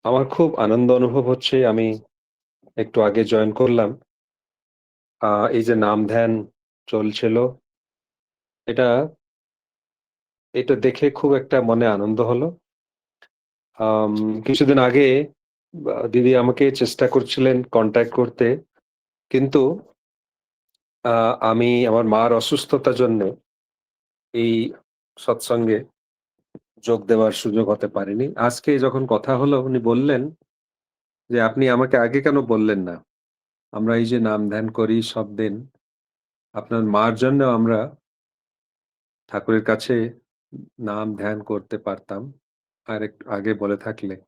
আমার খুব আনন্দ অনুভব হচ্ছে। আমি একটু আগে জয়েন করলাম। এই যে নাম ধ্যান চলছিল, এটা এটা দেখে খুব একটা মনে আনন্দ হলো। আম কিছুদিন আগে দিদি আমাকে চেষ্টা করছিলেন কনট্যাক্ট করতে। কিন্তু আমি আমার মার অসুস্থতার জন্যে এই সৎসঙ্গে যোগ দেওয়ার সুযোগ হতে পারিনি। আজকে যখন কথা হলো উনি বললেন যে, "আপনি আমাকে আগে কেন বললেন না? আমরা এই যে নাম ধ্যান করি সব দিন, আপনার মার জন্যেও আমরা ঠাকুরের কাছে নাম ধ্যান করতে পারতাম। আরেকটু আগে বলে থাকলে।"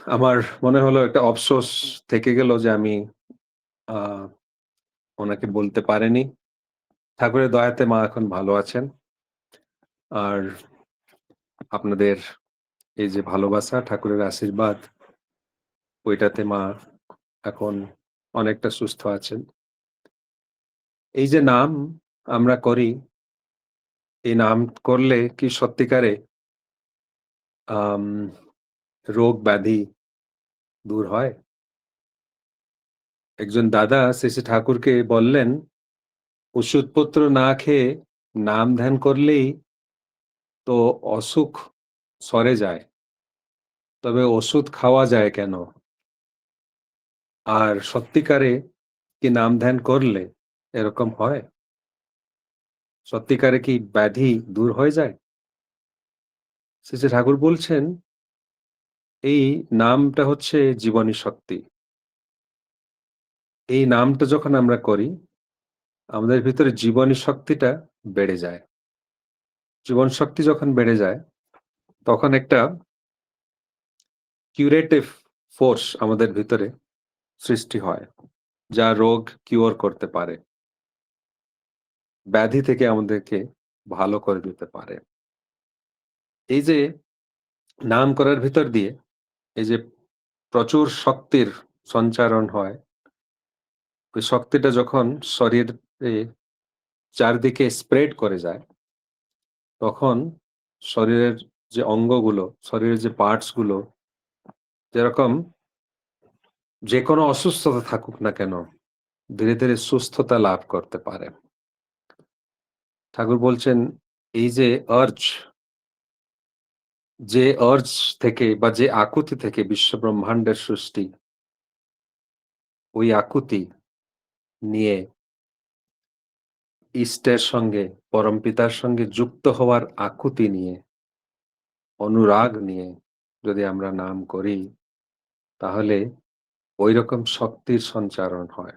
আমার মনে হলো একটা আফসোস থেকে গেল যে আমি আ ওনাকে বলতে পারিনি। ঠাকুরের দয়াতে মা এখন ভালো আছেন। আর আপনাদের এই যে ভালোবাসা, ঠাকুরের আশীর্বাদ, ওইটাতে মা এখন অনেকটা সুস্থ আছেন। এই যে নাম আমরা করি, এই নাম করলে কি সত্যিকারে আম রোগ ব্যাধি দূর হয়? একজন দাদা শ্রী, শ্রী ঠাকুরকে বললেন, "ওষুধপত্র না খেয়ে নাম ধ্যান করলেই তো অসুখ সরে যায়। তবে ওষুধ খাওয়া যায় কেন? আর সত্যিকারে কি নাম ধ্যান করলে এরকম হয়? সত্যিকারে কি ব্যাধি দূর হয়ে যায়?" শ্রী, শ্রী ঠাকুর বলছেন, এই নামটা হচ্ছে জীবনী শক্তি। এই নামটা যখন আমরা করি, আমাদের ভিতরে জীবনী শক্তিটা বেড়ে যায়। জীবন শক্তি যখন বেড়ে যায়, তখন একটা কিউরেটিভ ফোর্স আমাদের ভিতরে সৃষ্টি হয়, যা রোগ কিওর করতে পারে। ব্যাধি থেকে আমাদেরকে ভালো করে দিতে পারে। এই যে নাম করার ভিতর দিয়ে এই যে প্রচুর শক্তির সঞ্চারণ হয়, ওই শক্তিটা যখন শরীরে চারদিকে স্প্রেড করে যায়, তখন শরীরের যে অঙ্গগুলো, শরীরের যে পার্টস গুলো যেরকম যেকোনো অসুস্থতা থাকুক না কেন, ধীরে, ধীরে সুস্থতা লাভ করতে পারে। ঠাকুর বলছেন, এই যে আর্জ, যে আর্জ থেকে বা যে আকুতি থেকে বিশ্ব ব্রহ্মাণ্ডের সৃষ্টি, ওই আকুতি নিয়ে ইষ্টের সঙ্গে, পরমপিতার সঙ্গে যুক্ত হওয়ার আকুতি নিয়ে, অনুরাগ নিয়ে যদি আমরা নাম করি, তাহলে ঐরকম শক্তির সঞ্চারণ হয়।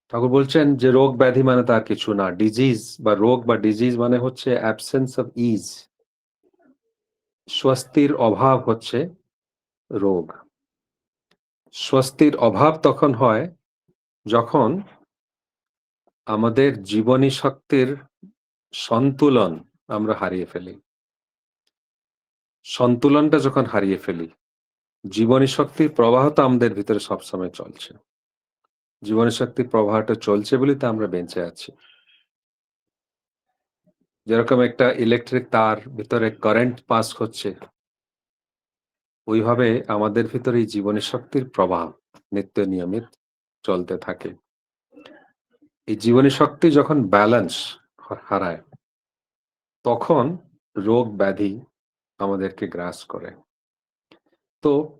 ঠাকুর বলছেন যে রোগ ব্যাধি মানে তার কিছু না। ডিজিজ বা রোগ বা ডিজিজ মানে হচ্ছে অ্যাবসেন্স অফ ইজ। স্বস্তির অভাব হচ্ছে রোগ। স্বস্তির অভাব তখন হয় যখন আমাদের জীবনী শক্তির সন্তুলন আমরা হারিয়ে ফেলি। সন্তুলনটা যখন হারিয়ে ফেলি, জীবনী শক্তির প্রবাহ তো আমাদের ভিতরে সবসময় চলছে। জীবনী শক্তির প্রবাহটা চলছে বলেই তো আমরা বেঁচে আছি। যেরকম একটা ইলেকট্রিক তার ভিতরে কারেন্ট পাস হচ্ছে, ওইভাবে আমাদের ভিতরে এই জীবনী শক্তির প্রবাহ নিত্য নিয়মিত চলতে থাকে। এই জীবনী শক্তি যখন ব্যালেন্স হারায়, তখন রোগ ব্যাধি আমাদেরকে গ্রাস করে। তো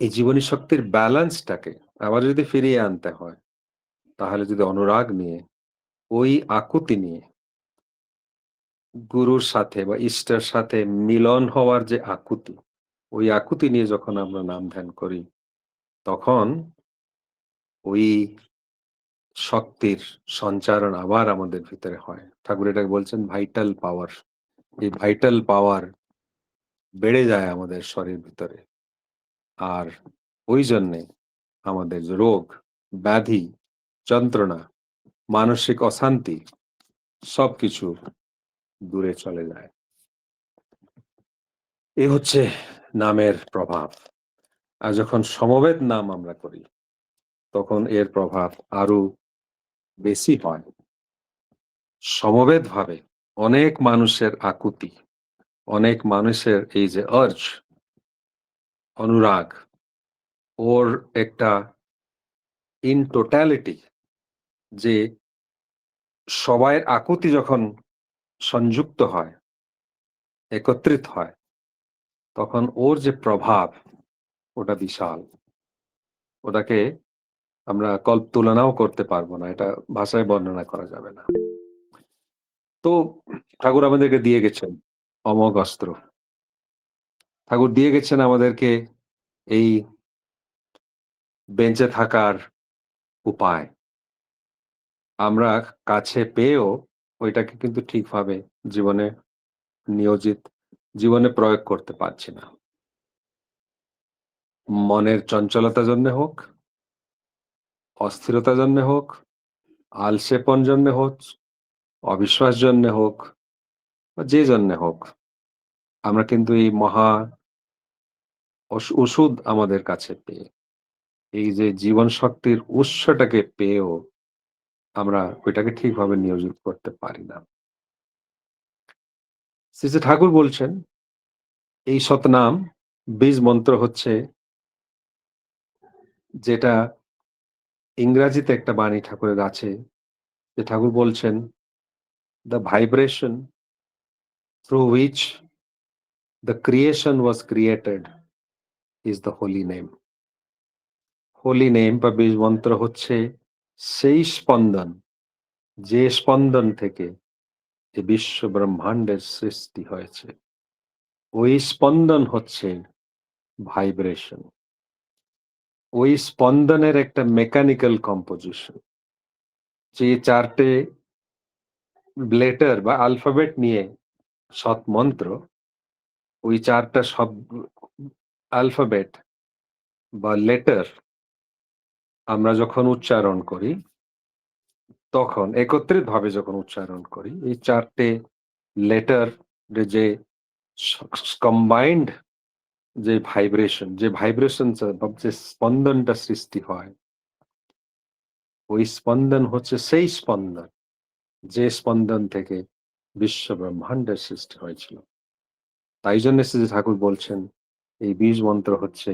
এই জীবনী শক্তির ব্যালেন্সটাকে আবার যদি ফিরিয়ে আনতে হয়, তাহলে যদি অনুরাগ নিয়ে, ওই আকুতি নিয়ে, গুরুর সাথে বা ইষ্টের সাথে মিলন হওয়ার যে আকুতি, ওই আকুতি নিয়ে যখন আমরা নাম ধ্যান করি, তখন ওই শক্তির সঞ্চারণ আবার আমাদের ভিতরে হয়। ঠাকুর এটাকে বলছেন ভাইটাল পাওয়ার। এই ভাইটাল পাওয়ার বেড়ে যায় আমাদের শরীর ভিতরে। আর ওই জন্যে আমাদের যে রোগ, ব্যাধি, যন্ত্রণা, মানসিক অশান্তি সবকিছু দূরে চলে যায়। এ হচ্ছে নামের প্রভাব। আর যখন সমবেত নাম আমরা করি, তখন এর প্রভাব আরো বেশি হয়। সমবেতভাবে অনেক মানুষের আকুতি, অনেক মানুষের এই যে আর্জ, অনুরাগ, ওর একটা ইন টোটালিটি যে সবাইয়ের আকুতি যখন সংযুক্ত হয়, একত্রিত হয়, তখন ওর যে প্রভাব ওটা বিশাল। ওটাকে আমরা তুলনাও করতে পারব না। এটা ভাষায় বর্ণনা করা যাবে না। তো ঠাকুর আমাদেরকে দিয়ে গেছেন অমোঘ অস্ত্র। ঠাকুর দিয়ে গেছেন আমাদেরকে এই বেঁচে থাকার উপায়। আমরা কাছে পেয়েও ওইটাকে কিন্তু ঠিকভাবে জীবনে নিয়োজিত জীবনে প্রয়োগ করতে পারছি না। মনের চঞ্চলতার জন্যে হোক, অস্থিরতার জন্যে হোক, আলসেপন জন্যে হোক, অবিশ্বাস জন্যে হোক বা যে জন্যে হোক, আমরা কিন্তু এই মহা ওষুধ আমাদের কাছে পেয়ে, এই যে জীবন শক্তির উৎসটাকে পেয়েও আমরা ওইটাকে ঠিকভাবে নিয়োজিত করতে পারি না। শ্রী শ্রী ঠাকুর বলছেন, এই সতনাম বীজ মন্ত্র হচ্ছে যেটা ইংরেজিতে একটা বাণী ঠাকুরের আছে, যে ঠাকুর বলছেন, "The vibration through which the creation was created is the holy name." Holi name বা বীজ মন্ত্র হচ্ছে সেই স্পন্দন, যে স্পন্দন থেকে এই বিশ্ব ব্রহ্মাণ্ডের সৃষ্টি হয়েছে। ওই স্পন্দন হচ্ছে ভাইব্রেশন। ওই স্পন্দনের একটা মেকানিক্যাল কম্পোজিশন। যে ৪ টে লেটার বা অ্যালফাবেট নিয়ে সৎ মন্ত্র, ওই ৪ টা অ্যালফাবেট বা লেটার আমরা যখন উচ্চারণ করি, তখন একত্রিতভাবে যখন উচ্চারণ করি, এই ৪ টে লেটার যে কম্বাইন্ড যে ভাইব্রেশন, যে ভাইব্রেশন বা যে স্পন্দনটা সৃষ্টি হয়, ওই স্পন্দন হচ্ছে সেই স্পন্দন, যে স্পন্দন থেকে বিশ্ব ব্রহ্মাণ্ডের সৃষ্টি হয়েছিল। তাই জন্য শ্রী ঠাকুর বলছেন, এই বীজ মন্ত্র হচ্ছে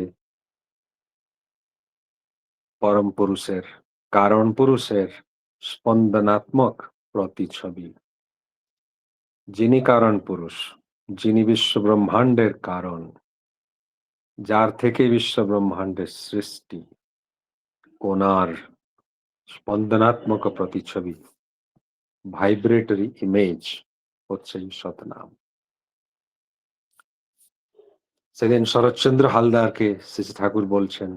পরম পুরুষের, কারণ পুরুষের স্পন্দনাত্মক প্রতিছবি। যিনি কারণ পুরুষ, যিনি বিশ্ব ব্রহ্মাণ্ডের কারণ, যার থেকে বিশ্ব ব্রহ্মাণ্ডের সৃষ্টি, ওনার স্পন্দনাত্মক প্রতিছবি, ভাইব্রেটরি ইমেজ হচ্ছে এই সতনাম। সেদিন শরৎচন্দ্র হালদারকে শ্রী শ্রী ঠাকুর বলছেন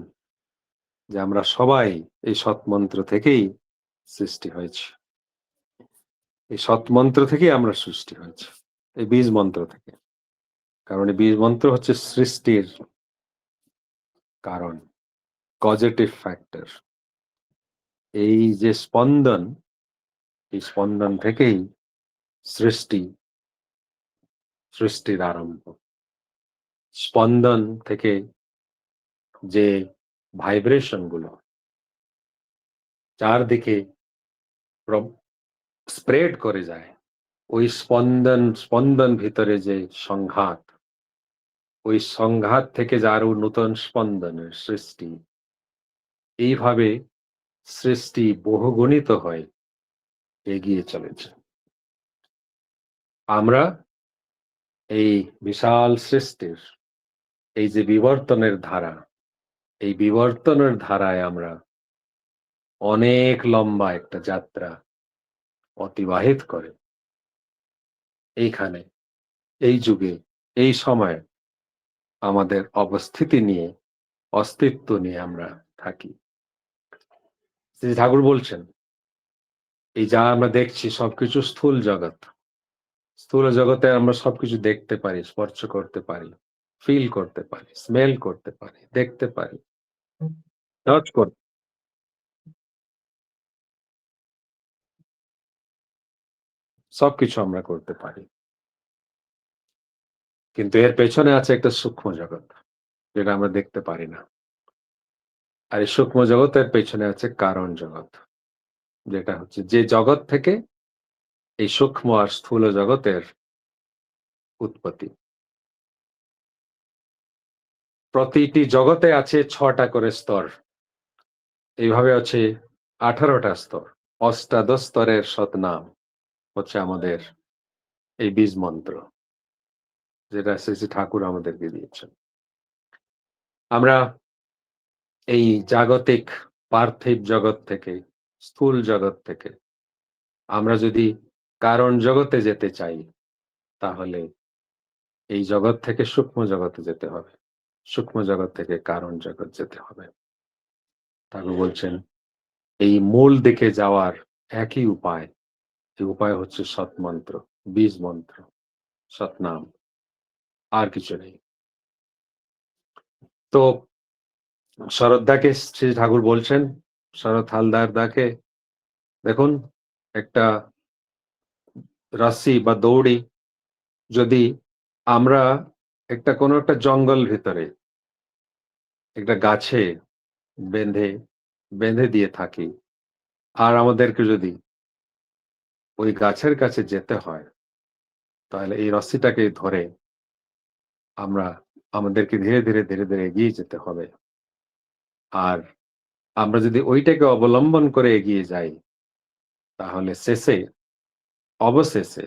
যে আমরা সবাই এই সৎমন্ত্র থেকেই সৃষ্টি হয়েছি। এই সৎমন্ত্র থেকেই আমরা সৃষ্টি হয়েছি, এই বীজ মন্ত্র থেকে। কারণ এই বীজ মন্ত্র হচ্ছে সৃষ্টির কারণ, কজেটিভ ফ্যাক্টর। এই যে স্পন্দন, এই স্পন্দন থেকেই সৃষ্টি, সৃষ্টির আরম্ভ। স্পন্দন থেকে যে ভাইব্রেশন গুলো চারদিকে স্প্রেড করে যায়, ওই স্পন্দন ভিতরে যে সংঘাত, ওই সংঘাত থেকে যে আরো নতুন স্পন্দনের সৃষ্টি, এইভাবে সৃষ্টি বহুগুণিত হয়, এগিয়ে চলেছে। আমরা এই বিশাল সৃষ্টির এই যে বিবর্তনের ধারা, এই বিবর্তনের ধারায় আমরা অনেক লম্বা একটা যাত্রা অতিবাহিত করে এইখানে, এই যুগে, এই সময়ে আমাদের অবস্থিতি নিয়ে, অস্তিত্ব নিয়ে আমরা থাকি। শ্রী ঠাকুর বলছেন, এই যা আমরা দেখছি সবকিছু স্থূল জগৎ। স্থূল জগতে আমরা সবকিছু দেখতে পারি, স্পর্শ করতে পারি, ফিল করতে পারি, স্মেল করতে পারি, দেখতে পারি, টাচ করতে, সবকিছু আমরা করতে পারি। কিন্তু এর পেছনে আছে একটা সূক্ষ্ম জগৎ, যেটা আমরা দেখতে পারি না। আর এই সূক্ষ্ম জগতের পেছনে আছে কারণ জগৎ, যেটা হচ্ছে যে জগৎ থেকে এই সূক্ষ্ম আর স্থূল জগতের উৎপত্তি। প্রতিটি জগতে আছে ৬ টা করে স্তর। এইভাবে আছে ১৮ টা স্তর। অষ্টাদশ স্তরের সৎনাম হচ্ছে আমাদের এই বীজ মন্ত্র, যেটা শ্রী, শ্রী ঠাকুর আমাদেরকে দিয়েছেন। আমরা এই জাগতিক পার্থিব জগৎ থেকে, স্থূল জগৎ থেকে আমরা যদি কারণ জগতে যেতে চাই, তাহলে এই জগৎ থেকে সূক্ষ্ম জগতে যেতে হবে। সূক্ষ্ম জগৎ থেকে কারণ জগৎ যেতে হবে। ঠাকুর বলছেন, এই মূল দিকে যাওয়ার একই উপায়। এই উপায় হচ্ছে সৎমন্ত্র, বীজ মন্ত্র, সৎনাম। আর কিছু নেই। তো শরৎ দাকে শ্রী ঠাকুর বলছেন, শরৎ হালদার দাকে, দেখুন একটা রস্সি বা দড়ি যদি আমরা কোনো একটা জঙ্গল ভিতরে একটা গাছে বেঁধে বেঁধে দিয়ে থাকি, আর আমাদেরকে যদি ওই গাছের কাছে যেতে হয়, তাহলে এই রস্সিটাকে ধরে আমরা আমাদেরকে ধীরে, ধীরে, ধীরে, ধীরে এগিয়ে যেতে হবে। আর আমরা যদি ওইটাকে অবলম্বন করে এগিয়ে যাই, তাহলে অবশেষে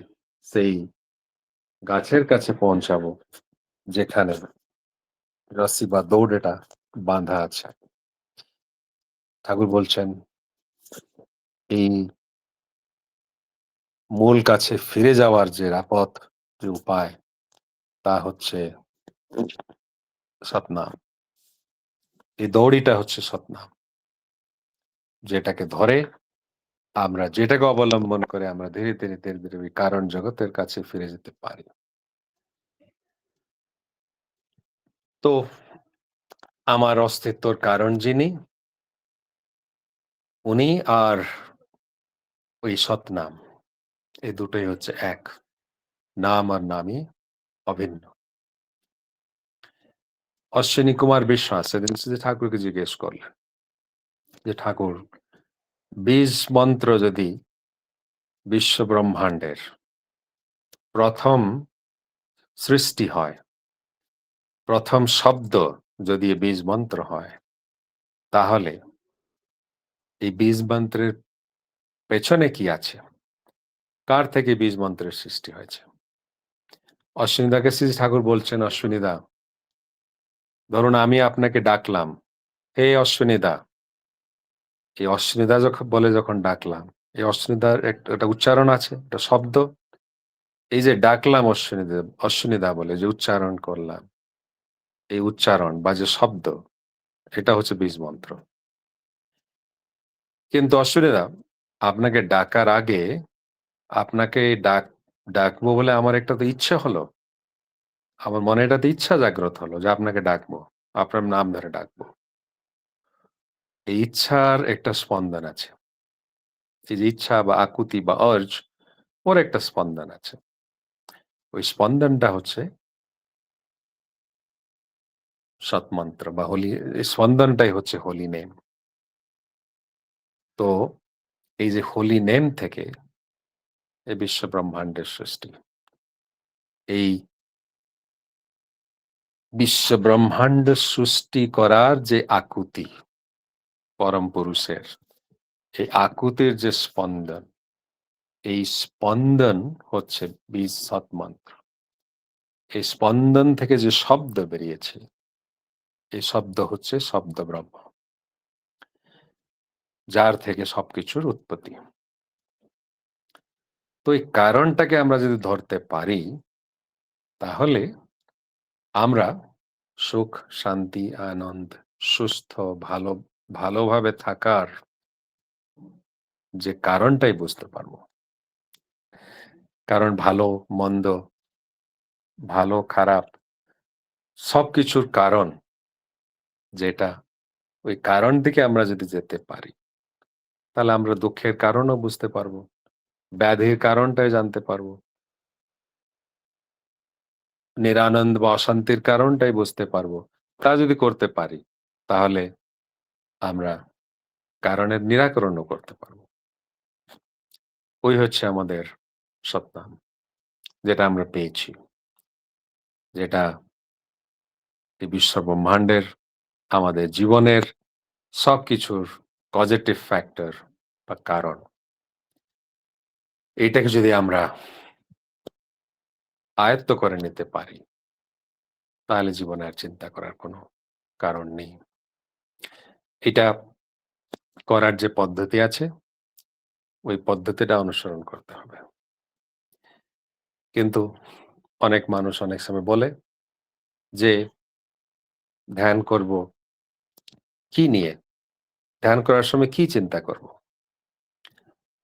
সেই গাছের কাছে পৌঁছাবো, যেখানে রস্সি বা দৌড়েটা বাঁধা আছে। ঠাকুর বলছেন, এই মূল কাছে ফিরে যাওয়ার যে পথ, যে উপায়, তা হচ্ছে সৎনাম। এই দড়িটা হচ্ছে সৎনাম, যেটাকে ধরে আমরা, যেটাকে অবলম্বন করে আমরা ধীরে, ধীরে, ধীরে, ধীরে ওই কারণ জগতের কাছে ফিরে যেতে পারি। তো আমার অস্তিত্বর কারণ যিনি, উনি আর ওই সৎনাম, এই দুটোই হচ্ছে এক। নাম আর নামই অভিন্ন। অশ্বিনী কুমার বিশ্বাস সেদিন শ্রী ঠাকুরকে জিজ্ঞেস করলেন যে, ঠাকুর, বীজ মন্ত্র যদি বিশ্ব ব্রহ্মাণ্ডের প্রথম সৃষ্টি হয়, প্রথম শব্দ যদি বীজ মন্ত্র হয়, তাহলে এই বীজ মন্ত্রের পেছনে কি আছে? কার থেকে বীজ মন্ত্রের সৃষ্টি হয়েছে? অশ্বিনীদাকে শ্রী ঠাকুর বলছেন, অশ্বিনীদা, ধরুন আমি আপনাকে ডাকলাম, হে অশ্বিনীদা। এই অশ্বিনীদা যখন ডাকলাম, এই অশ্বিনীদার একটা উচ্চারণ আছে, একটা শব্দ। এই যে ডাকলাম অশ্বিনীদা বলে যে উচ্চারণ করলাম, এই উচ্চারণ বা যে শব্দ, এটা হচ্ছে বীজ মন্ত্র। কিন্তু অশ্বিনীদা, আপনাকে ডাকার আগে আপনাকে ডাকবো বলে আমার একটা তো ইচ্ছে হলো। আমার মনে এটাতে ইচ্ছা জাগ্রত হলো যে আপনাকে ডাকবো, আপনার নাম ধরে ডাকবো। এই ইচ্ছার একটা স্পন্দন আছে। এই যে ইচ্ছা বা আকুতি বা অর্জ, ওর একটা স্পন্দন আছে। ওই স্পন্দনটা হচ্ছে সৎমন্ত্র বা এই স্পন্দনটাই হচ্ছে হোলি নেম। তো এই যে হোলি নেম থেকে এই বিশ্ব ব্রহ্মাণ্ডের সৃষ্টি। এই বিশ্ব ব্রহ্মাণ্ড সৃষ্টি করার যে আকুতি পরম পুরুষের, এই আকুতির যে স্পন্দন, এই স্পন্দন হচ্ছে বীজ সৎমন্ত্র। এই স্পন্দন থেকে যে শব্দ বেরিয়েছে, এই শব্দ হচ্ছে শব্দ ব্রহ্ম, যার থেকে সবকিছুর উৎপত্তি। তো এই কারণটাকে আমরা যদি ধরতে পারি, তাহলে আমরা সুখ, শান্তি, আনন্দ, সুস্থ, ভালোভাবে থাকার যে কারণটাই বুঝতে পারবো। কারণ ভালো মন্দ, ভালো খারাপ সবকিছুর কারণ যেটা, ওই কারণ দিকে আমরা যদি যেতে পারি, তাহলে আমরা দুঃখের কারণও বুঝতে পারবো, ব্যাধির কারণটাই জানতে পারবো, নিরানন্দ বা অশান্তির কারণটাই বুঝতে পারবো। তা যদি করতে পারি, তাহলে আমরা কারণের নিরাকরণও করতে পারবো। ওই হচ্ছে আমাদের সৎনাম, যেটা আমরা পেয়েছি, যেটা এই বিশ্ব ব্রহ্মাণ্ডের, আমাদের জীবনের সবকিছুর পজিটিভ ফ্যাক্টর বা কারণ। এইটাকে যদি আমরা আয়ত্ত করে নিতে পারি, তাহলে জীবনে আর চিন্তা করার কোনো কারণ নেই। এটা করার যে পদ্ধতি আছে, ওই পদ্ধতিটা অনুসরণ করতে হবে। কিন্তু অনেক মানুষ অনেক সময় বলে যে, ধ্যান করব কি নিয়ে? ধ্যান করার সময় কি চিন্তা করব?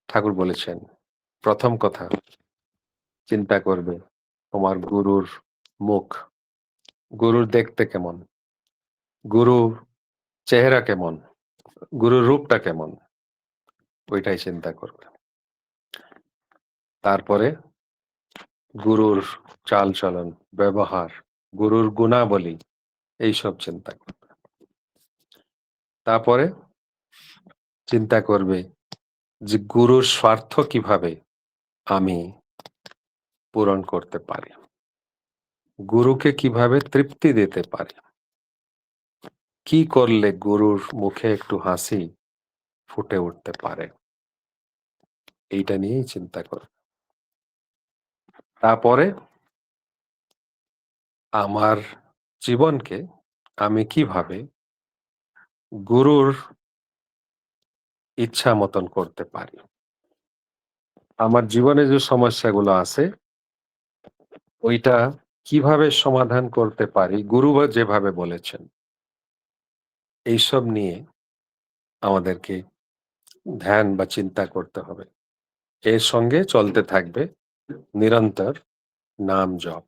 ঠাকুর বলেছেন, ১ম কথা চিন্তা করবে তোমার গুরুর মুখ। গুরুর দেখতে কেমন? গুরুর চেহারা কেমন? গুরুর রূপটা কেমন? ওইটাই চিন্তা করবে। তারপরে গুরুর চালচলন, ব্যবহার, গুরুর গুণাবলী এইসব চিন্তা করবে। তারপরে চিন্তা করবে যে গুরুর স্বার্থ কিভাবে আমি পূরণ করতে পারি? গুরুকে কিভাবে তৃপ্তি দিতে পারি? কি করলে গুরুর মুখে একটু হাসি ফুটে উঠতে পারে? এইটা নিয়েই চিন্তা করবে। তারপরে আমার জীবনকে আমি কিভাবে গুরুর ইচ্ছা মতন করতে পারি? আমার জীবনে যে সমস্যাগুলো আছে, ওইটা কিভাবে সমাধান করতে পারি গুরু যেভাবে বলেছেন। এইসব নিয়ে আমাদেরকে ধ্যান বা চিন্তা করতে হবে। এর সঙ্গে চলতে থাকবে নিরন্তর নাম জপ।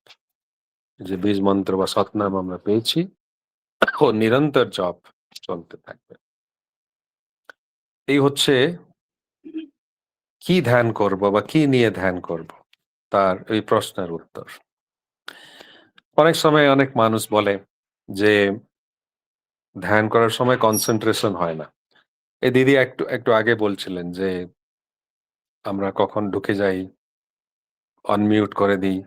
যে বীজ মন্ত্র বা সৎনাম আমরা পেয়েছি, ও নিরন্তর জপ চলতে থাকবে। এই হচ্ছে কি ধ্যান করব বা কি নিয়ে ধ্যান করব? তার এই প্রশ্নের উত্তর। অনেক সময় অনেক মানুষ বলে যে, ধ্যান করার সময় কনসেনট্রেশন হয় না। এই দিদি একটু একটু আগে বলছিলেন যে, আমরা কখন ঢুকে যাই, অনমিউট করে দিই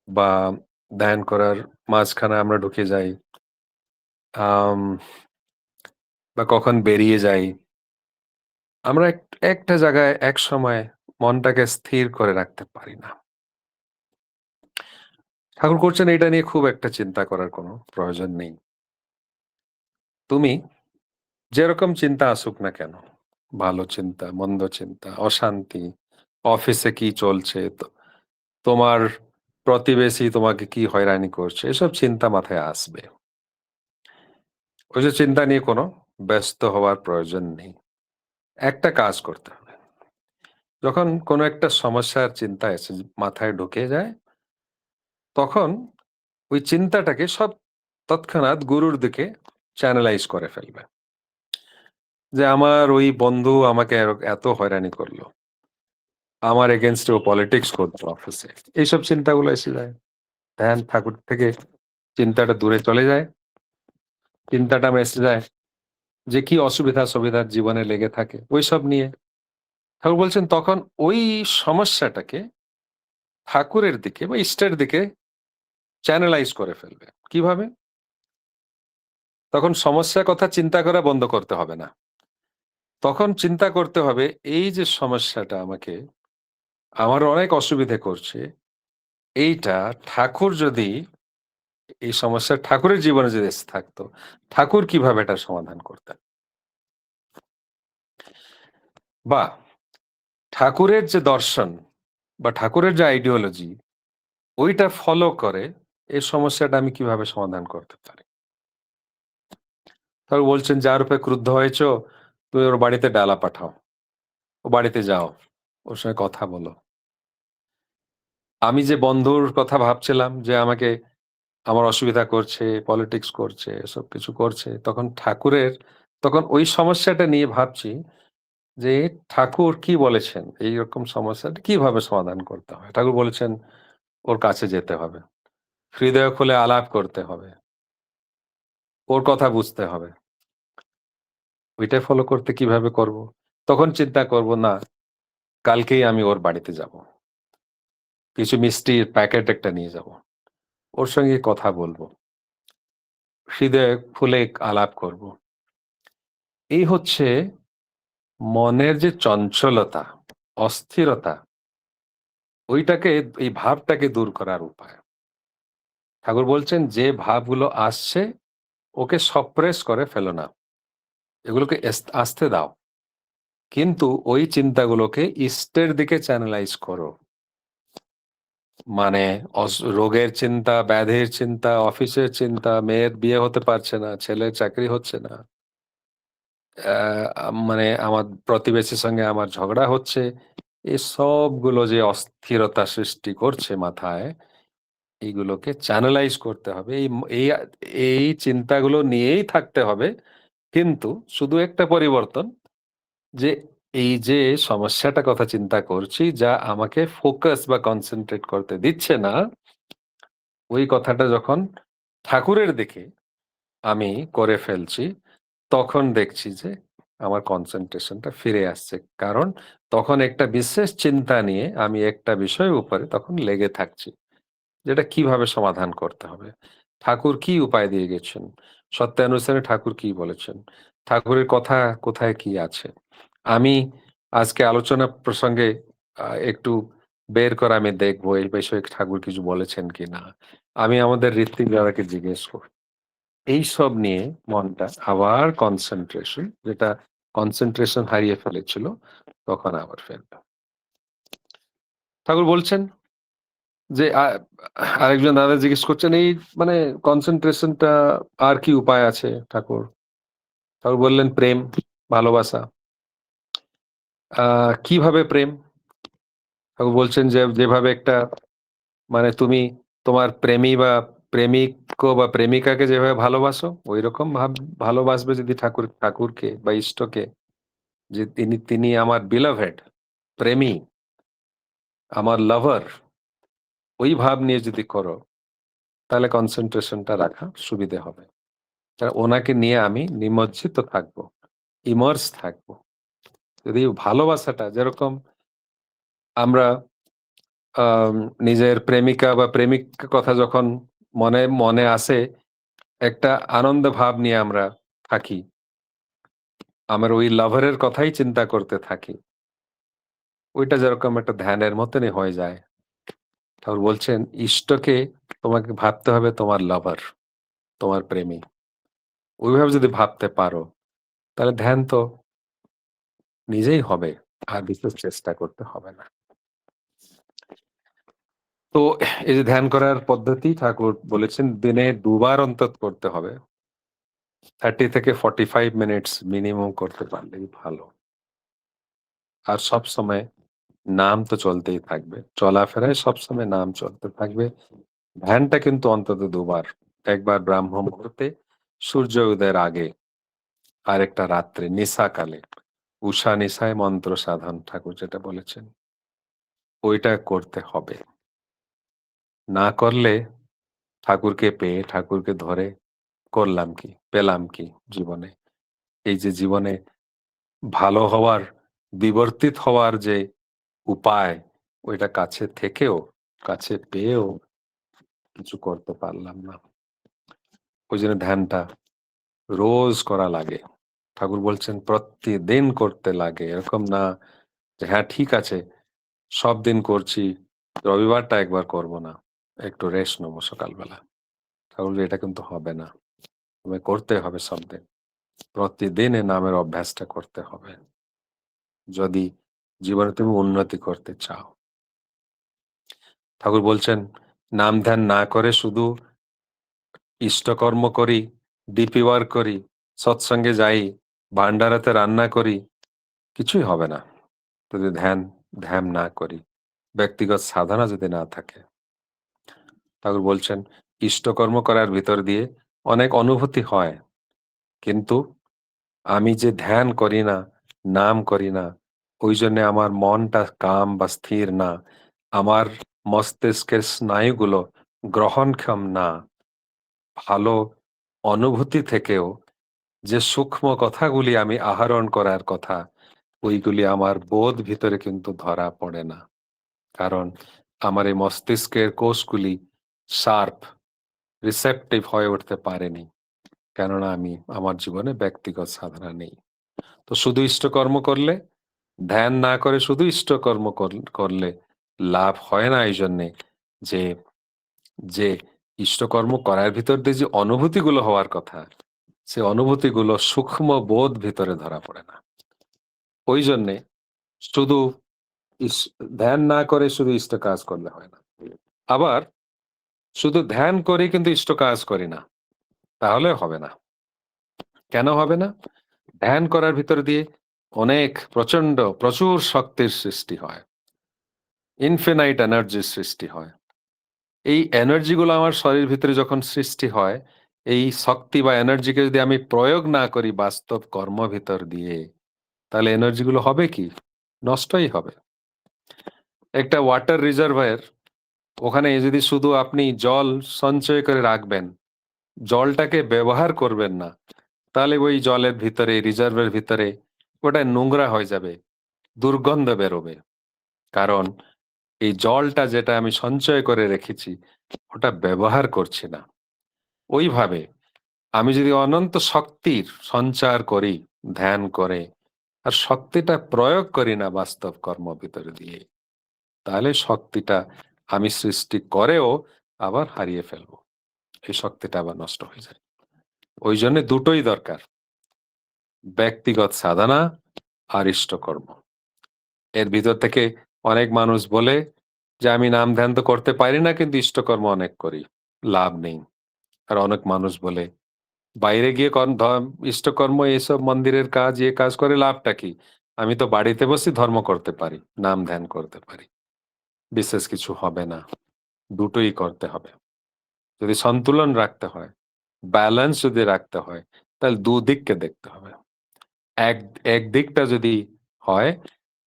বা ধ্যান করার মাঝখানে আমরা ঢুকে যাই। আম বা কখন বেরিয়ে যাই। আমরা একটা জায়গায় একসময় মনটাকে স্থির করে রাখতে পারি না। ঠাকুর করছেন এটা নিয়ে খুব একটা চিন্তা করার কোনো প্রয়োজন নেই। তুমি যেরকম চিন্তা আসুক না কেন, ভালো চিন্তা, মন্দ চিন্তা, অশান্তি, অফিসে কি চলছে, তোমার প্রতিবেশী তোমাকে কি হয়রানি করছে, এসব চিন্তা মাথায় আসবে। ওইসব চিন্তা নিয়ে কোনো ব্যস্ত হওয়ার প্রয়োজন নেই। একটা কাজ করতে হবে। যখন কোনো একটা সমস্যার চিন্তা এসে মাথায় ঢুকে যায়, তখন ওই চিন্তাটাকে সব তৎক্ষণাৎ গুরুর দিকে চ্যানেলাইজ করে ফেলবে। যে আমার ওই বন্ধু আমাকে এত হয়রানি করলো। আমার এগেইনস্ট এ ও পলিটিক্স করতো অফিসে। এইসব চিন্তাগুলো এসে যায়। ধ্যান ঠাকুর থেকে চিন্তাটা দূরে চলে যায়। চিন্তাটা এসে যায় যে কি অসুবিধা-সুবিধা জীবনে লেগে থাকে ওইসব নিয়ে। ঠাকুর বলছেন তখন ওই সমস্যাটাকে ঠাকুরের দিকে বা ইষ্টের দিকে চ্যানেলাইজ করে ফেলবে। কিভাবে? তখন সমস্যার কথা চিন্তা করা বন্ধ করতে হবে না। তখন চিন্তা করতে হবে এই যে সমস্যাটা আমার অনেক অসুবিধে করছে, এইটা ঠাকুর যদি এই সমস্যা ঠাকুরের জীবনে যদি এসে থাকতো, ঠাকুর কিভাবে এটার সমাধান করতেন? বা ঠাকুরের যে দর্শন বা ঠাকুরের যে আইডিওলজি, ওইটা ফলো করে এই সমস্যাটা আমি কিভাবে সমাধান করতে পারি? ঠাকুর বলছেন, "যার উপরে ক্রুদ্ধ হয়েছ, তুমি ওর বাড়িতে ডালা পাঠাও। ও বাড়িতে যাও, ওর সঙ্গে কথা বলো।" আমি যে বন্ধুর কথা ভাবছিলাম যে আমাকে আমার অসুবিধা করছে, পলিটিক্স করছে, এসব কিছু করছে, তখন ওই সমস্যাটা নিয়ে ভাবছি যে ঠাকুর কি বলেছেন? এইরকম সমস্যাটা কিভাবে সমাধান করতে হয়? ঠাকুর বলেছেন ওর কাছে যেতে হবে। হৃদয় খুলে আলাপ করতে হবে। ওর কথা বুঝতে হবে। ওইটা ফলো করতে কিভাবে করব? তখন চিন্তা করব না, কালকেই আমি ওর বাড়িতে যাব। কিছু মিষ্টির প্যাকেট একটা নিয়ে যাব। ওর সঙ্গে কথা বলব। হৃদয় খুলে আলাপ করব। এই হচ্ছে মনের যে চঞ্চলতা, অস্থিরতা, ওইটাকে এই ভাবটাকে দূর করার উপায়। ঠাকুর বলছেন যে ভাবগুলো আসছে ওকে সপ্রেস করে ফেলো না। এগুলোকে আসতে দাও। কিন্তু ওই চিন্তাগুলোকে ইষ্টের দিকে চ্যানেলাইজ করো। মানে রোগের চিন্তা, ব্যাধির চিন্তা, অফিসের চিন্তা, মেয়ের বিয়ে হতে পারছে না, ছেলের চাকরি হচ্ছে না। মানে আমার প্রতিবেশীর সঙ্গে আমার ঝগড়া হচ্ছে। এই সবগুলো যে অস্থিরতা সৃষ্টি করছে মাথায়, এইগুলোকে চ্যানেলাইজ করতে হবে। এই এই চিন্তাগুলো নিয়েই থাকতে হবে। কিন্তু শুধু একটা পরিবর্তন যে এই যে সমস্যাটা কথা চিন্তা করছি যা আমাকে ফোকাস বা কনসেনট্রেট করতে দিচ্ছে না, ওই কথাটা যখন ঠাকুরের দিকে আমি করে ফেলছি, তখন দেখছি যে আমার কনসেনট্রেশনটা ফিরে আসছে। কারণ তখন একটা বিশেষ চিন্তা নিয়ে আমি একটা বিষয়ের উপরে তখন লেগে থাকছি। যেটা কিভাবে সমাধান করতে হবে। ঠাকুর কি উপায় দিয়ে গেছেন? সত্যানুসারে ঠাকুর কি বলেছেন? ঠাকুরের কথা কোথায় কি আছে? আমি আজকে আলোচনা প্রসঙ্গে একটু বের করে আমি দেখবো এই বিষয়ে ঠাকুর কিছু বলেছেন কিনা। আমি আমাদের ঋত্বিক দাদাকে জিজ্ঞেস করব। এইসব নিয়ে মনটা আবার কনসেনট্রেশন যেটা কনসেনট্রেশন হারিয়ে ফেলেছিল তখন আবার ফেলবে। ঠাকুর বলছেন যে আরেকজন দাদা জিজ্ঞেস করছেন এই মানে কনসেনট্রেশনটা আর কি উপায় আছে ঠাকুর? ঠাকুর বললেন প্রেম, ভালোবাসা। কিভাবে প্রেম? ঠাকুর বলছেন যে যেভাবে একটা মানে তুমি তোমার প্রেমী বা প্রেমিক বা প্রেমিকাকে যেভাবে ভালোবাসো ঐরকম ভালোবাসবে যদি ঠাকুরকে বা ইষ্টকে যে তিনি তিনি আমার beloved প্রেমী, আমার লাভার ওই ভাব নিয়ে যদি করো তাহলে কনসেনট্রেশনটা রাখা সুবিধে হবে। ওনাকে নিয়ে আমি নিমজ্জিত থাকবো, ইমার্স থাকবো। যদি ভালোবাসাটা যেরকম আমরা আম নিজের প্রেমিকা বা প্রেমিক কথা যখন মনে মনে আসে, একটা আনন্দ ভাব নিয়ে আমরা থাকি। আমার ওই লাভারের কথাই চিন্তা করতে থাকি। ওইটা যেরকম একটা ধ্যানের মতনই হয়ে যায়। ঠাকুর বলছেন, ইষ্টকে তোমাকে ভাবতে হবে তোমার লাভার, তোমার প্রেমী। ওইভাবে যদি ভাবতে পারো, তাহলে ধ্যান তো নিজেই হবে। আর বিশেষ চেষ্টা করতে হবে না। তো এই যে ধ্যান করার পদ্ধতি ঠাকুর বলেছেন দিনে ২ বার অন্তত করতে হবে। 30 থেকে 45 মিনিটস মিনিমাম করতে পারলেই ভালো। আর সবসময় নাম তো চলতেই থাকবে। চলাফেরায় সবসময় নাম চলতে থাকবে। ধ্যানটা কিন্তু অন্তত ২ বার। একবার ব্রাহ্ম মুহূর্তে সূর্য উদয়ের আগে, আরেকটা রাত্রে নিশাকালে। উষা নিশায় মন্ত্র সাধন ঠাকুর যেটা বলেছেন। ওইটা করতে হবে। না করলে ঠাকুরকে পেয়ে, ঠাকুরকে ধরে করলাম কি? পেলাম কি জীবনে? এই যে জীবনে ভালো হওয়ার, বিবর্তিত হওয়ার যে উপায়, ওইটা কাছে থেকেও, কাছে পেয়েও কিছু করতে পারলাম না। ওইজন্য ধ্যানটা রোজ করা লাগে। ঠাকুর বলছেন প্রতিদিন করতে লাগে। এরকম না যে হ্যাঁ, ঠিক আছে, সব দিন করছি, রবিবারটা একবার করব না। একটু রেস্ট নেবো সকালবেলা। ঠাকুর বললেন, এটা কিন্তু হবে না। তোমায় করতে হবে সব দিন। প্রতিদিন এ নামের অভ্যাসটা করতে হবে। যদি জীবনে তুমি উন্নতি করতে চাও। ঠাকুর বলছেন, নাম ধ্যান না করে শুধু ইষ্টকর্ম করি, ডিপি ওয়ার্ক করি, সৎসঙ্গে যাই, ভান্ডারাতে রান্না করি, কিছুই হবে না। যদি ধ্যান না করি, ব্যক্তিগত সাধনা যদি না থাকে। ঠাকুর বলছেন, ইষ্টকর্ম করার ভিতর দিয়ে অনেক অনুভূতি হয়। কিন্তু আমি যে ধ্যান করি না, নাম করি না, ওইজন্যে আমার মনটা কাম বা স্থির না। আমার মস্তিষ্কের স্নায়ুগুলো গ্রহণক্ষম না। ভালো অনুভূতি থেকেও যে সূক্ষ্ম কথাগুলি আমি আহরণ করার কথা, ওইগুলি আমার বোধ ভিতরে কিন্তু ধরা পড়ে না। কারণ আমার এই মস্তিষ্কের কোষগুলি শার্প, রিসেপটিভ হয়ে উঠতে পারেনি। কেননা আমার জীবনে ব্যক্তিগত সাধনা নেই। তো শুধু ইষ্টকর্ম করলে, ধ্যান না করে শুধু ইষ্টকর্ম করলে লাভ হয় না এইজন্যে যে, যে ইষ্টকর্ম করার ভিতর দিয়ে যে অনুভূতিগুলো হওয়ার কথা, সে অনুভূতিগুলো সূক্ষ্ম বোধ ভিতরে ধরা পড়ে না। ওই জন্যে শুধু ইস ধ্যান না করে শুধু ইষ্ট কাজ করলে হয় না। আবার শুধু ধ্যান করেই কিন্তু ইষ্ট কাজ করি না, তাহলে হবে না। কেন হবে না? ধ্যান করার ভিতর দিয়ে অনেক প্রচুর শক্তির সৃষ্টি হয়। ইনফিনাইট এনার্জির সৃষ্টি হয়। এই এনার্জি গুলো আমার শরীরের ভিতরে যখন সৃষ্টি হয়, এই শক্তি বা এনার্জিকে যদি আমি প্রয়োগ না করি বাস্তব কর্ম ভিতর দিয়ে, তাহলে এনার্জি গুলো হবে কি? নষ্টই হবে। একটা ওয়াটার রিজার্ভয়ের, ওখানে যদি শুধু আপনি জল সঞ্চয় করে রাখবেন, জলটাকে ব্যবহার করবেন না, তাহলে ওই জলের ভিতরে, রিজার্ভের ভিতরে ওটা নোংরা হয়ে যাবে, দুর্গন্ধ বেরোবে। কারণ এই জলটা যেটা আমি সঞ্চয় করে রেখেছি, ওটা ব্যবহার করছি না। ওইভাবে আমি যদি অনন্ত শক্তির সঞ্চার করি ধ্যান করে, আর শক্তিটা প্রয়োগ করি না বাস্তব কর্ম ভিতরে দিয়ে, তাহলে শক্তিটা আমি সৃষ্টি করেও আবার হারিয়ে ফেলবো। এই শক্তিটা আবার নষ্ট হয়ে যায়। ওই জন্য দুটোই দরকার, ব্যক্তিগত সাধনা আর ইষ্টকর্ম। এর ভিতর থেকে অনেক মানুষ বলে যে আমি নাম ধ্যান তো করতে পারি না, কিন্তু ইষ্টকর্ম অনেক করি, লাভ নেই। আর অনেক মানুষ বলে বাইরে গিয়ে ইষ্টকর্ম, এসব মন্দিরের কাজ, কাজ করে লাভটা কি? আমি তো বাড়িতে বসে ধর্ম করতে পারি, নাম ধ্যান করতে পারি, বিশেষ কিছু হবে না। দুটোই করতে হবে। যদি সন্তুলন রাখতে হয়, ব্যালেন্স যদি রাখতে হয়, তাহলে দুদিককে দেখতে হবে। এক এক দিকটা যদি হয়,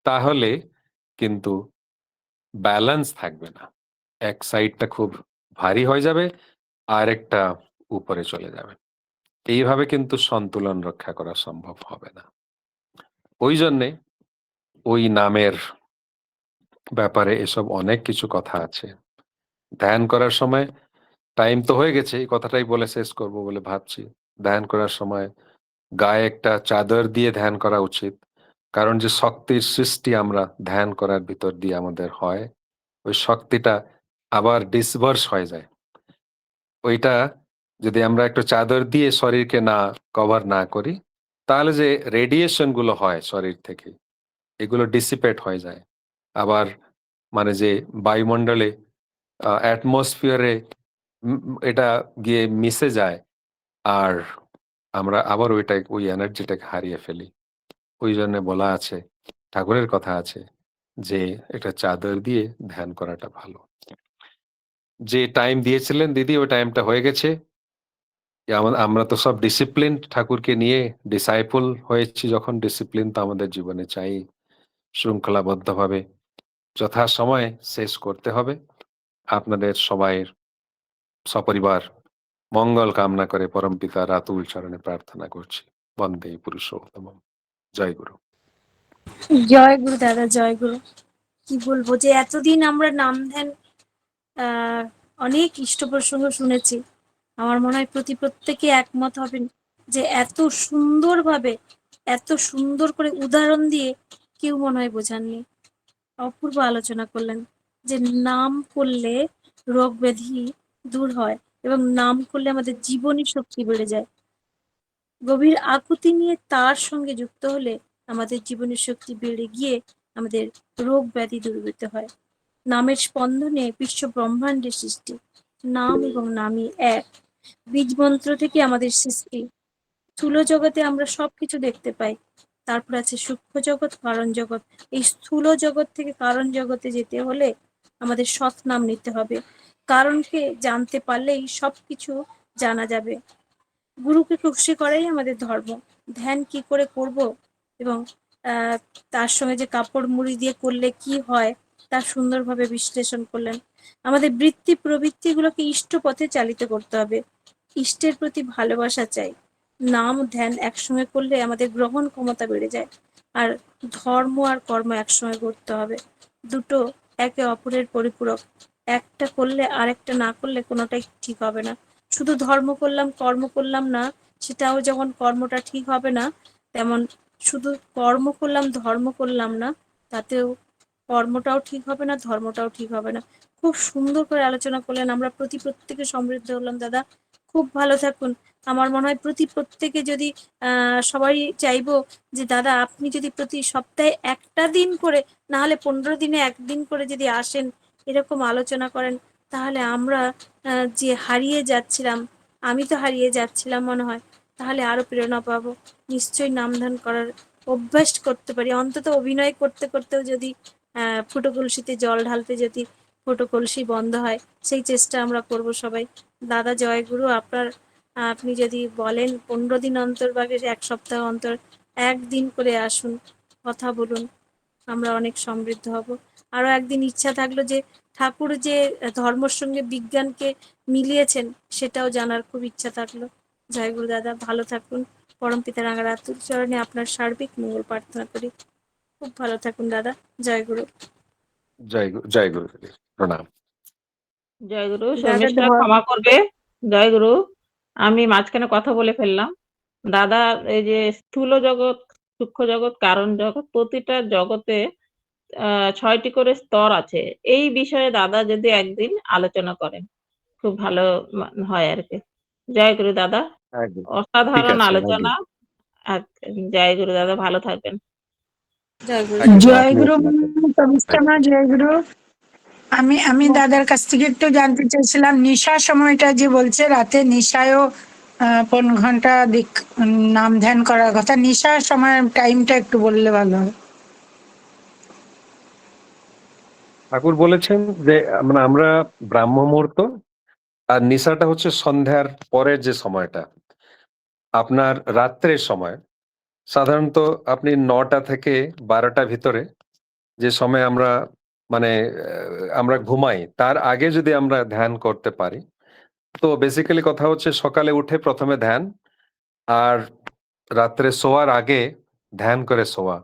তাহলে কিন্তু ব্যালেন্স থাকবে না। এক সাইডটা খুব ভারী হয়ে যাবে, আরেকটা উপরে চলে যাবে। এইভাবে কিন্তু সন্তুলন রক্ষা করা সম্ভব হবে না। ওই জন্যে ওই নামের ব্যাপারে এসব অনেক কিছু কথা আছে। ধ্যান করার সময়, টাইম তো হয়ে গেছে, এই কথাটাই বলে শেষ করব বলে ভাবছি। ধ্যান করার সময় গায়ে একটা চাদর দিয়ে ধ্যান করা উচিত। কারণ যে শক্তির সৃষ্টি আমরা ধ্যান করার ভিতর দিয়ে আমাদের হয়, ওই শক্তিটা আবার ডিসভার্স হয়ে যায়। ওইটা যদি আমরা একটু চাদর দিয়ে শরীরকে না কভার না করি, তাহলে যে রেডিয়েশন গুলো হয় শরীর থেকে, এগুলো ডিসিপেট হয়ে যায়। আবার মানে যে বায়ুমণ্ডলে, অ্যাটমসফিয়ারে এটা গিয়ে মিশে যায়, আর আমরা আবার ওই এনার্জিটাকে হারিয়ে ফেলি। ওই জন্য বলা আছে, ঠাকুরের কথা আছে যে একটা চাদর দিয়ে ধ্যান করাটা ভালো। যে টাইম দিয়েছিলেন দিদি, ওই টাইমটা হয়ে গেছে। আমরা তো সব ডিসিপ্লিন ঠাকুরকে নিয়ে ডিসাইপল হয়েছি, যখন ডিসিপ্লিন তো আমাদের জীবনে চাই। শৃঙ্খলাবদ্ধভাবে যথাসময়ে শেষ করতে হবে। আপনাদের সবাইয়ের সপরিবার মঙ্গল কামনা করে পরমপিতার আতুল চরণে প্রার্থনা করছি। বন্দে পুরুষোত্তম। জয় গুরু। জয় গুরু দাদা, জয় গুরু। কি বলবো, যে এতদিন আমরা নাম ধ্যান অনেক ইষ্ট প্রসঙ্গ শুনেছি। আমার মনে হয় প্রত্যেকে একমত হবেন যে এত সুন্দরভাবে, এত সুন্দর করে উদাহরণ দিয়ে কেউ মনে হয় বোঝাননি। অপূর্ব আলোচনা করলেন যে নাম করলে রোগ ব্যাধি দূর হয় এবং নাম করলে আমাদের জীবনী শক্তি বেড়ে যায়। গভীর আকুতি নিয়ে তার সঙ্গে যুক্ত হলে আমাদের জীবনের শক্তি বেড়ে গিয়ে আমাদের রোগ ব্যাধি দূরীভূত হয়। নামের স্পন্দনে বিশ্ব ব্রহ্মাণ্ডের সৃষ্টি। নাম এবং নামই এক। বীজ মন্ত্র থেকে আমাদের সৃষ্টি। স্থূল জগতে আমরা সবকিছু দেখতে পাই, তারপর আছে সূক্ষ্ম জগৎ, কারণ জগৎ। এই স্থূল জগৎ থেকে কারণ জগতে যেতে হলে আমাদের সৎ নাম নিতে হবে। কারণকে জানতে পারলেই সবকিছু জানা যাবে। গুরুকে খুশি করাই আমাদের ধর্ম। ধ্যান কি করে করব এবং আহ তার সঙ্গে যে কাপড় মুড়ি দিয়ে করলে কি হয় তা সুন্দরভাবে বিশ্লেষণ করলেন। আমাদের বৃত্তি প্রবৃত্তিগুলোকে ইষ্ট পথে চালিত করতে হবে। ইষ্টের প্রতি ভালোবাসা চাই। নাম ধ্যান একসঙ্গে করলে আমাদের গ্রহণ ক্ষমতা বেড়ে যায়। আর ধর্ম আর কর্ম একসঙ্গে করতে হবে। দুটো একে অপরের পরিপূরক। একটা করলে আরেকটা না করলে কোনোটাই ঠিক হবে না। শুধু ধর্ম করলাম, কর্ম করলাম না, সেটাও যখন কর্মটা ঠিক হবে না, তেমন শুধু কর্ম করলাম ধর্ম করলাম না, তাতেও কর্মটাও ঠিক হবে না, ধর্মটাও ঠিক হবে না। খুব সুন্দর করে আলোচনা করলেন, আমরা প্রত্যেকে সমৃদ্ধ হলাম দাদা। খুব ভালো থাকুন। আমার মনে হয় প্রত্যেকে যদি সবাই চাইবো যে দাদা আপনি যদি প্রতি সপ্তাহে একটা দিন করে, না হলে 15 দিনে একদিন করে যদি আসেন, এরকম আলোচনা করেন, তাহলে আমরা যে হারিয়ে যাচ্ছিলাম, আমি তো হারিয়ে যাচ্ছিলাম মনে হয়, তাহলে আরো প্রেরণা পাবো। নিশ্চয়ই নামধান করার অভ্যাস করতে পারি, অন্তত অভিনয় করতে করতেও যদি ফুটো কলসিতে জল ঢালতে যদি ফুটো কলসি বন্ধ হয়, সেই চেষ্টা আমরা করব সবাই। দাদা জয়গুরু, আপনি যদি বলেন 15 দিন অন্তর বা 1 সপ্তাহ অন্তর একদিন করে আসুন, কথা বলুন, আমরা অনেক সমৃদ্ধ হব। আরো একদিন ইচ্ছা থাকলো যে ঠাকুর যে ধর্মের সঙ্গে বিজ্ঞানকে মিলিয়েছেন, সেটাও জানার খুব ইচ্ছা থাকলো। জয়গুরু দাদা, ভালো থাকুন। পরমপিতা রাঙারাতুল চরণে আপনার সার্বিক মঙ্গল প্রার্থনা করি। খুব ভালো থাকুন দাদা। জয়গুরু। জয় গুরু, প্রণাম। জয়গুরু, দাদা শর্মিষ্ঠা ক্ষমা করবে। জয়গুরু, আমি মাঝখানে কথা বলে ফেললাম। দাদা, এই যে স্থূল জগৎ, সূক্ষ্ম জগৎ, কারণ জগৎ, প্রতিটা জগতে 6টি করে স্তর আছে। এই বিষয়ে দাদা যদি একদিন আলোচনা করেন, খুব ভালো হয় আর কি। জয়গুরু দাদা, একদম ঠিক অসাধারণ আছে, আলোচনা। জয়গুরু দাদা, ভালো থাকবেন। জয়গুরু। একদম আপনিও জয়গুরু, থাকেন। তমিষ্ঠা জয়গুরু। আমি দাদার কাছ থেকে একটু জানতে চাইছিলাম, নিশার সময়টা যে বলছে রাতে নিশায়ও 15 ঘন্টা নাম ধ্যান করার কথা, নিশার সময় টাইমটা একটু বললে ভালো হয়। ঠাকুর বলেছেন যে মানে আমরা ব্রাহ্ম মুহূর্ত, আর নিশাটা হচ্ছে সন্ধ্যার পরের যে সময়টা, আপনার রাত্রের সময়। সাধারণত আপনি 9টা থেকে 12টার ভিতরে যে সময় আমরা মানে আমরা ঘুমাই, তার আগে যদি আমরা ধ্যান করতে পারি, তো বেসিক্যালি কথা হচ্ছে সকালে উঠে প্রথমে ধ্যান, আর রাত্রে শোয়ার আগে ধ্যান করে শোয়া।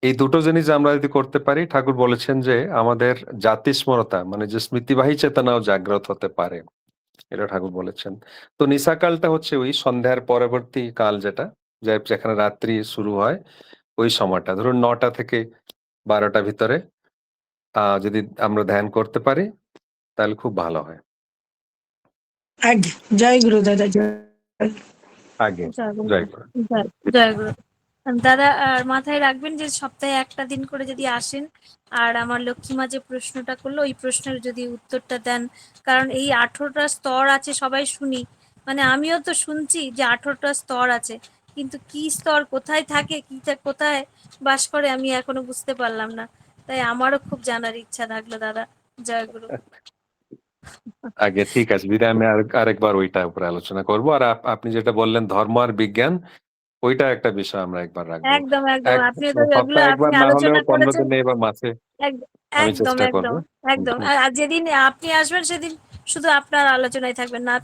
এই দুটো জিনিস আমরা যদি করতে পারি, ঠাকুর বলেছেন যে আমাদের জাতিস্মরতা মানে যে স্মৃতিবাহী চেতনাও জাগ্রত হতে পারে, এটা ঠাকুর বলেছেন। তো নিশাকালটা হচ্ছে ওই সন্ধ্যার পরবর্তী কাল, যেটা যেখানে রাত্রি শুরু হয়, ওই সময়টা ধরুন 9টা থেকে 12টার ভিতরে যদি আমরা ধ্যান করতে পারি, তাহলে খুব ভালো হয়। আগে জয়গুরু দাদা, জয়। আগে জয়গুরু। জয় গুরু। জয়গুরু দাদা, আর মাথায় রাখবেন যে সপ্তাহে একটা দিন করে যদি আসেন, আর আমার লক্ষ্মীমা যে প্রশ্নটা করলো, ওই প্রশ্নের যদি উত্তরটা দেন, কারণ এই 18টা স্তর আছে সবাই শুনি, মানে আমিও তো শুনছি যে 18টা স্তর আছে, কিন্তু কি স্তর কোথায় থাকে, কোথায় বাস করে, আমি এখনো বুঝতে পারলাম না। তাই আমারও খুব জানার ইচ্ছা থাকলো দাদা। জয়গুরু। আগে ঠিক আছে, দিদি আমি আরেকবার ওইটা উপরে আলোচনা করব। আর আপনি যেটা বললেন ধর্ম আর বিজ্ঞান, ওইটা একটা বিষয় আমরা একবার রাখবো। একদম একদম, এক আপনি তো এগুলো সপ্তাহে আপনি একবার না হলেও আলোচনা 15 করেছেন। দিনে বা মাসে এক- আমি একদম চেষ্টা করব। একদম একদম। আর যেদিন আপনি আসবেন সেদিন শুধু আপনার আলোচনায় থাকবেন না,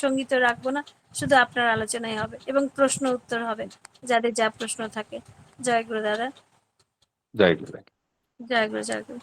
সঙ্গীত রাখবো না, শুধু আপনার আলোচনায় হবে এবং প্রশ্ন উত্তর হবে, যাদের যা প্রশ্ন থাকে। জয় গুরু দাদা। জয় গুরু। জয় গুরু। জয় গুরু।